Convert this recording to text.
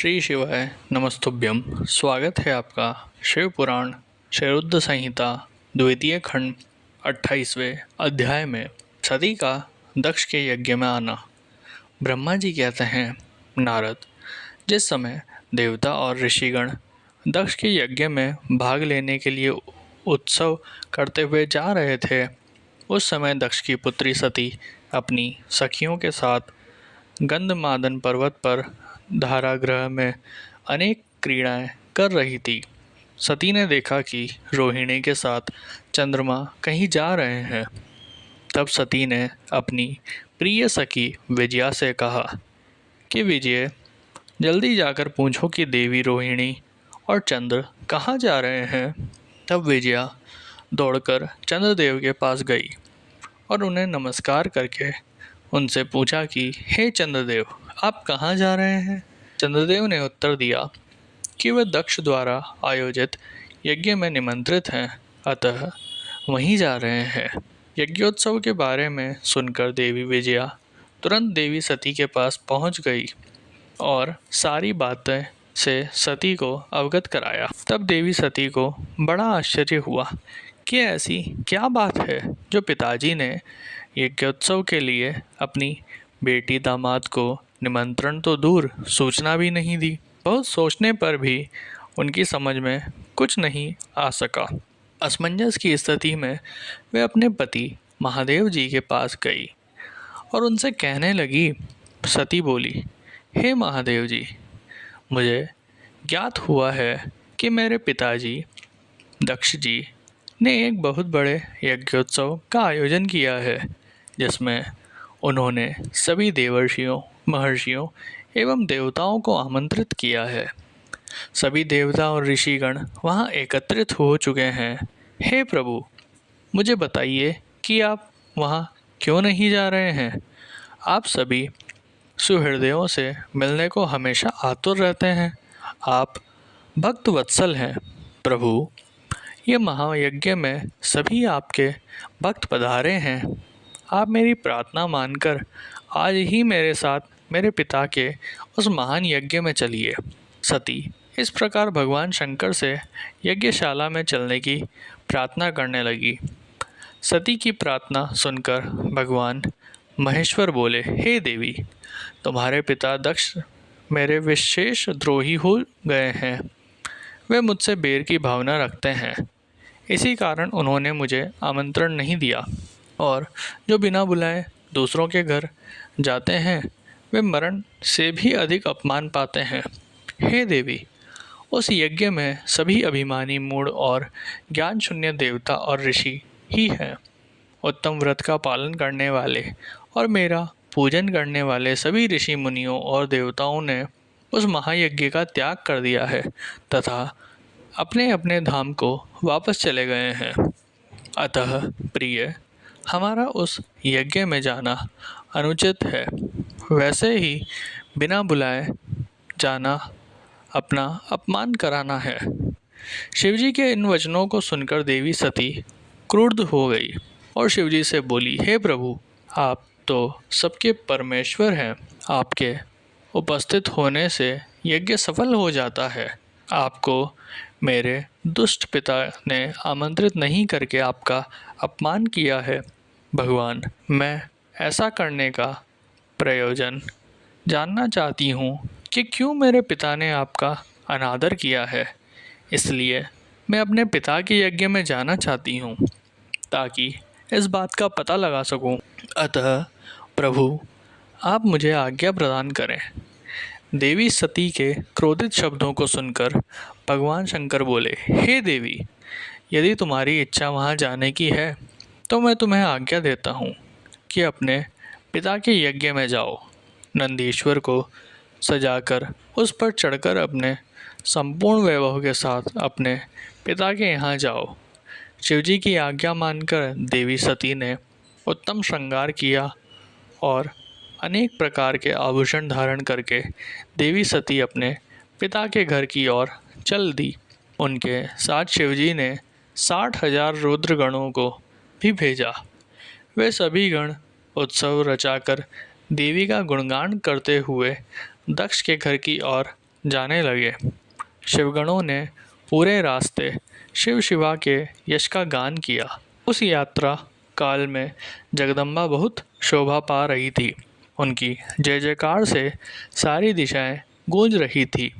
श्री शिवाय नमस्तुभ्यम। स्वागत है आपका शिव पुराण शरुद्ध संहिता द्वितीय खंड 28वें अध्याय में सती का दक्ष के यज्ञ में आना। ब्रह्मा जी कहते हैं, नारद, जिस समय देवता और ऋषिगण दक्ष के यज्ञ में भाग लेने के लिए उत्सव करते हुए जा रहे थे, उस समय दक्ष की पुत्री सती अपनी सखियों के साथ गंधमादन पर्वत पर धारागृह में अनेक क्रीड़ाएं कर रही थी। सती ने देखा कि रोहिणी के साथ चंद्रमा कहीं जा रहे हैं। तब सती ने अपनी प्रिय सखी विजया से कहा कि विजय, जल्दी जाकर पूछो कि देवी रोहिणी और चंद्र कहाँ जा रहे हैं। तब विजया दौड़कर चंद्रदेव के पास गई और उन्हें नमस्कार करके उनसे पूछा कि हे चंद्रदेव, आप कहाँ जा रहे हैं। चंद्रदेव ने उत्तर दिया कि वे दक्ष द्वारा आयोजित यज्ञ में निमंत्रित हैं, अतः वहीं जा रहे हैं। यज्ञोत्सव के बारे में सुनकर देवी विजया तुरंत देवी सती के पास पहुंच गई और सारी बातें से सती को अवगत कराया। तब देवी सती को बड़ा आश्चर्य हुआ कि ऐसी क्या बात है जो पिताजी ने यज्ञोत्सव के लिए अपनी बेटी दामाद को निमंत्रण तो दूर सूचना भी नहीं दी। बहुत सोचने पर भी उनकी समझ में कुछ नहीं आ सका। असमंजस की स्थिति में वे अपने पति महादेव जी के पास गई और उनसे कहने लगी। सती बोली, हे महादेव जी, मुझे ज्ञात हुआ है कि मेरे पिताजी दक्ष जी ने एक बहुत बड़े यज्ञोत्सव का आयोजन किया है, जिसमें उन्होंने सभी देवर्षियों, महर्षियों एवं देवताओं को आमंत्रित किया है। सभी देवता और ऋषिगण वहां एकत्रित हो चुके हैं। हे प्रभु, मुझे बताइए कि आप वहां क्यों नहीं जा रहे हैं। आप सभी सुहृदयों से मिलने को हमेशा आतुर रहते हैं। आप भक्त वत्सल हैं। प्रभु, ये महायज्ञ में सभी आपके भक्त पधारे हैं। आप मेरी प्रार्थना मानकर आज ही मेरे साथ मेरे पिता के उस महान यज्ञ में चलिए। सती इस प्रकार भगवान शंकर से यज्ञशाला में चलने की प्रार्थना करने लगी। सती की प्रार्थना सुनकर भगवान महेश्वर बोले, हे देवी, तुम्हारे पिता दक्ष मेरे विशेष द्रोही हो गए हैं। वे मुझसे बैर की भावना रखते हैं। इसी कारण उन्होंने मुझे आमंत्रण नहीं दिया और जो बिना बुलाए दूसरों के घर जाते हैं, वे मरण से भी अधिक अपमान पाते हैं। हे देवी, उस यज्ञ में सभी अभिमानी, मूढ़ और ज्ञान शून्य देवता और ऋषि ही हैं। उत्तम व्रत का पालन करने वाले और मेरा पूजन करने वाले सभी ऋषि मुनियों और देवताओं ने उस महायज्ञ का त्याग कर दिया है तथा अपने अपने धाम को वापस चले गए हैं। अतः प्रिय, हमारा उस यज्ञ में जाना अनुचित है। वैसे ही बिना बुलाए जाना अपना अपमान कराना है। शिवजी के इन वचनों को सुनकर देवी सती क्रुद्ध हो गई और शिवजी से बोली, हे प्रभु, आप तो सबके परमेश्वर हैं। आपके उपस्थित होने से यज्ञ सफल हो जाता है। आपको मेरे दुष्ट पिता ने आमंत्रित नहीं करके आपका अपमान किया है। भगवान, मैं ऐसा करने का प्रयोजन जानना चाहती हूँ कि क्यों मेरे पिता ने आपका अनादर किया है। इसलिए मैं अपने पिता के यज्ञ में जाना चाहती हूँ ताकि इस बात का पता लगा सकूँ। अतः प्रभु, आप मुझे आज्ञा प्रदान करें। देवी सती के क्रोधित शब्दों को सुनकर भगवान शंकर बोले, हे देवी, यदि तुम्हारी इच्छा वहाँ जाने की है तो मैं तुम्हें आज्ञा देता हूँ कि अपने पिता के यज्ञ में जाओ। नंदीश्वर को सजाकर उस पर चढ़कर अपने संपूर्ण वैभव के साथ अपने पिता के यहाँ जाओ। शिवजी की आज्ञा मानकर देवी सती ने उत्तम श्रृंगार किया और अनेक प्रकार के आभूषण धारण करके देवी सती अपने पिता के घर की ओर चल दी। उनके साथ शिवजी ने 60,000 रुद्रगणों को भी भेजा। वे सभी गण उत्सव रचाकर देवी का गुणगान करते हुए दक्ष के घर की ओर जाने लगे। शिवगणों ने पूरे रास्ते शिव शिवा के यश का गान किया। उस यात्रा काल में जगदम्बा बहुत शोभा पा रही थी। उनकी जय जयकार से सारी दिशाएं गूंज रही थी।